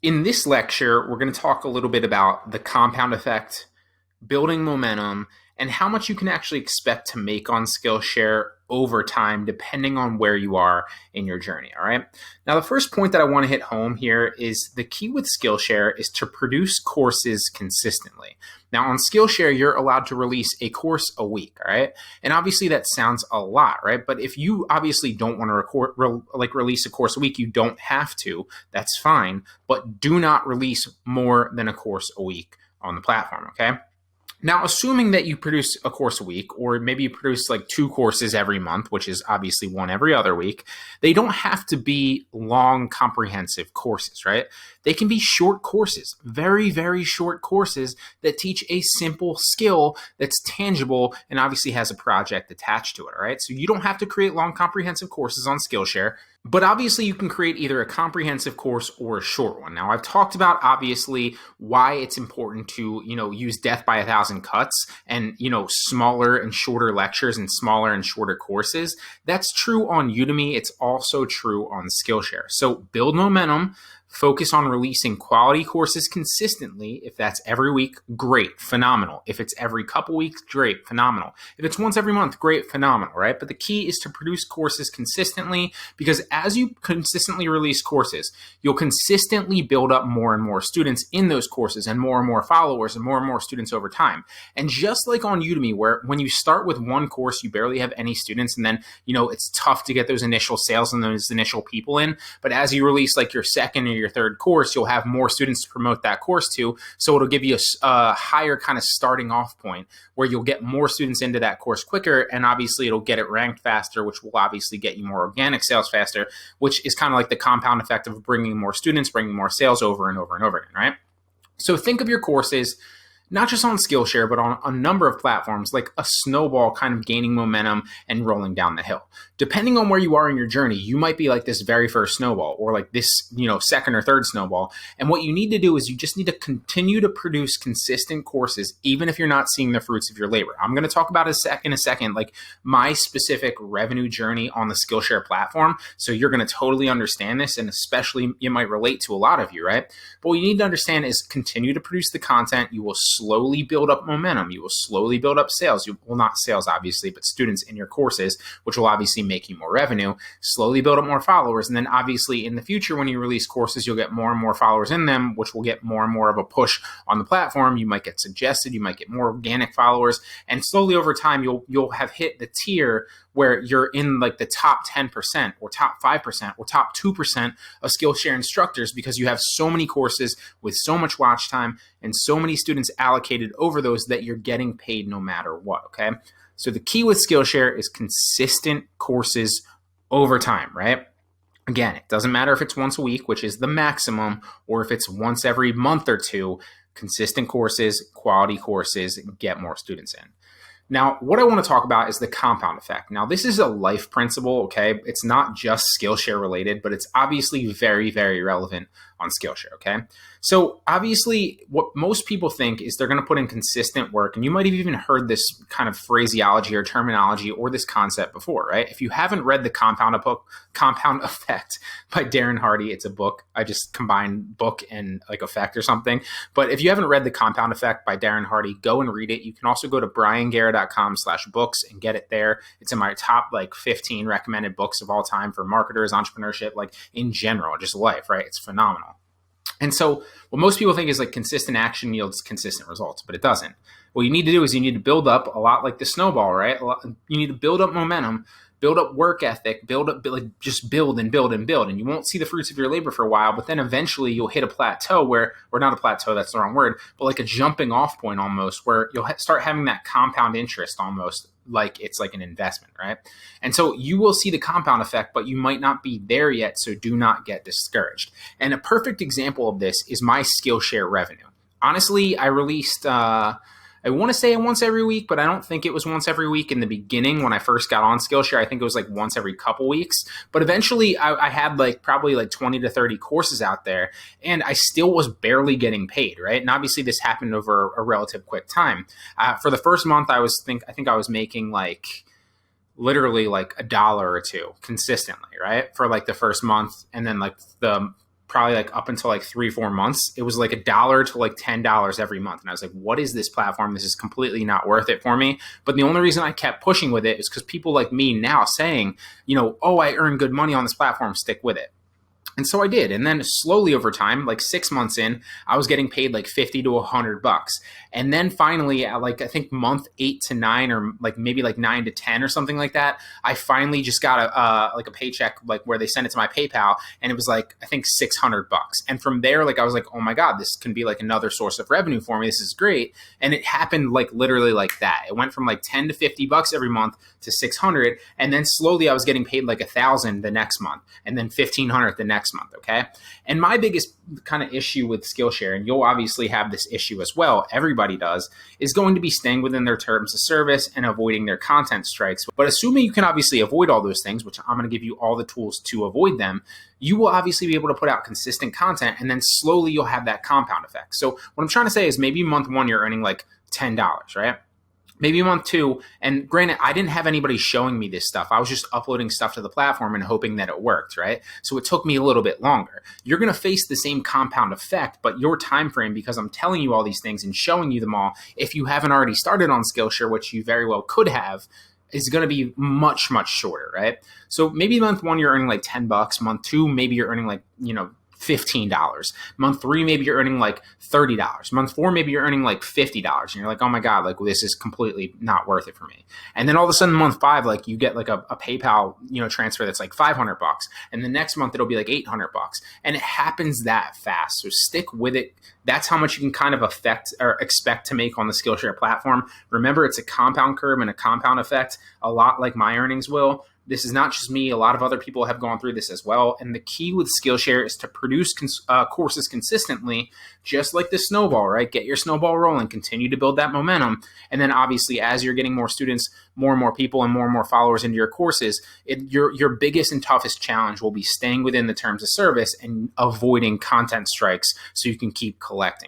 In this lecture, we're going to talk a little bit about the compound effect, building momentum, and how much you can actually expect to make on Skillshare over time, depending on where you are in your journey. All right. Now, the first point that I want to hit home here is the key with Skillshare is to produce courses consistently. Now, on Skillshare, you're allowed to release a course a week. All right. And obviously, that sounds a lot, right? But if you obviously don't want to release a course a week, you don't have to. That's fine. But do not release more than a course a week on the platform. Okay. Now, assuming that you produce a course a week, or maybe you produce like 2 courses every month, which is obviously 1 every other week, they don't have to be long, comprehensive courses, right? They can be short courses, very, very short courses that teach a simple skill that's tangible and obviously has a project attached to it, all right? So you don't have to create long, comprehensive courses on Skillshare. But obviously, you can create either a comprehensive course or a short one. Now, I've talked about obviously why it's important to, use death by 1,000 cuts and, smaller and shorter lectures and smaller and shorter courses. That's true on Udemy. It's also true on Skillshare. So build momentum. Focus on releasing quality courses consistently. If that's every week, great, phenomenal. If it's every couple weeks, great, phenomenal. If it's once every month, great, phenomenal, right? But the key is to produce courses consistently, because as you consistently release courses, you'll consistently build up more and more students in those courses and more followers and more students over time. And just like on Udemy, where when you start with one course, you barely have any students, and then, it's tough to get those initial sales and those initial people in. But as you release like your second or your third course, you'll have more students to promote that course to. So it'll give you a higher kind of starting off point where you'll get more students into that course quicker. And obviously it'll get it ranked faster, which will obviously get you more organic sales faster, which is kind of like the compound effect of bringing more students, bringing more sales over and over and over again, right? So think of your courses not just on Skillshare, but on a number of platforms, like a snowball kind of gaining momentum and rolling down the hill. Depending on where you are in your journey, you might be like this very first snowball or like this, second or third snowball. And what you need to do is you just need to continue to produce consistent courses, even if you're not seeing the fruits of your labor. I'm going to talk about in a second, like my specific revenue journey on the Skillshare platform. So you're going to totally understand this, and especially you might relate to a lot of you, right? But what you need to understand is continue to produce the content. You will slowly build up momentum. You will slowly build up sales. Well, not sales, obviously, but students in your courses, which will obviously make you more revenue, slowly build up more followers. And then obviously in the future, when you release courses, you'll get more and more followers in them, which will get more and more of a push on the platform. You might get suggested, you might get more organic followers. And slowly over time, you'll have hit the tier where you're in like the top 10% or top 5% or top 2% of Skillshare instructors, because you have so many courses with so much watch time and so many students allocated over those that you're getting paid no matter what, okay? So the key with Skillshare is consistent courses over time, right? Again, it doesn't matter if it's once a week, which is the maximum, or if it's once every month or two. Consistent courses, quality courses, get more students in. Now, what I want to talk about is the compound effect. Now, this is a life principle, okay? It's not just Skillshare related, but it's obviously very, very relevant on Skillshare, okay? So obviously what most people think is they're going to put in consistent work, and you might have even heard this kind of phraseology or terminology or this concept before, right? If you haven't read the Compound Effect by Darren Hardy, it's a book. I just combined book and like effect or something. But if you haven't read the Compound Effect by Darren Hardy, go and read it. You can also go to brianguerra.com/books and get it there. It's in my top 15 recommended books of all time for marketers, entrepreneurship, like in general, just life, right? It's phenomenal. And so what most people think is like consistent action yields consistent results, but it doesn't. What you need to do is you need to build up a lot like the snowball, right? You need to build up momentum, build up work ethic, just build and build and build. And you won't see the fruits of your labor for a while, but then eventually you'll hit a plateau or not a plateau, that's the wrong word, but like a jumping off point almost, where you'll start having that compound interest almost, like it's like an investment, right? And so you will see the compound effect, but you might not be there yet, so do not get discouraged. And a perfect example of this is my Skillshare revenue. Honestly, I released, I want to say once every week, but I don't think it was once every week in the beginning when I first got on Skillshare. I think it was like once every couple weeks. But eventually I had probably 20 to 30 courses out there, and I still was barely getting paid, right? And obviously this happened over a relative quick time. For the first month, I think I was making literally $1 or $2 consistently, right? For the first month, and then the probably like up until like 3-4 months, it was like $1 to like $10 every month. And I was like, what is this platform? This is completely not worth it for me. But the only reason I kept pushing with it is because people like me now saying, oh, I earn good money on this platform, stick with it. And so I did. And then slowly over time, like 6 months in, I was getting paid like 50 to $100. And then finally at like, I think month 8 to 9, or like maybe like 9 to 10 or something like that, I finally just got a paycheck, like where they sent it to my PayPal, and it was like, I think $600. And from there, like I was like, oh my God, this can be like another source of revenue for me. This is great. And it happened like literally like that. It went from like 10 to $50 every month to 600. And then slowly I was getting paid like 1,000 the next month, and then 1,500 the next month. Okay. And my biggest kind of issue with Skillshare, and you'll obviously have this issue as well, everybody does, is going to be staying within their terms of service and avoiding their content strikes. But assuming you can obviously avoid all those things, which I'm going to give you all the tools to avoid them, you will obviously be able to put out consistent content, and then slowly you'll have that compound effect. So what I'm trying to say is maybe month 1, you're earning like $10, right? Maybe month 2, and granted, I didn't have anybody showing me this stuff. I was just uploading stuff to the platform and hoping that it worked, right? So it took me a little bit longer. You're going to face the same compound effect, but your time frame, because I'm telling you all these things and showing you them all, if you haven't already started on Skillshare, which you very well could have, is going to be much, much shorter, right? So maybe month 1, you're earning like $10. Month 2, maybe you're earning like, $15. Month 3, maybe you're earning like $30. Month 4, maybe you're earning like $50. And you're like, oh my God, like this is completely not worth it for me. And then all of a sudden, month 5, like you get like a PayPal, transfer that's like $500. And the next month it'll be like $800. And it happens that fast. So stick with it. That's how much you can kind of affect or expect to make on the Skillshare platform. Remember, it's a compound curve and a compound effect, a lot like my earnings will. This is not just me. A lot of other people have gone through this as well. And the key with Skillshare is to produce courses consistently, just like the snowball, right? Get your snowball rolling, continue to build that momentum. And then obviously, as you're getting more students, more and more people, and more followers into your courses, your biggest and toughest challenge will be staying within the terms of service and avoiding content strikes so you can keep collecting.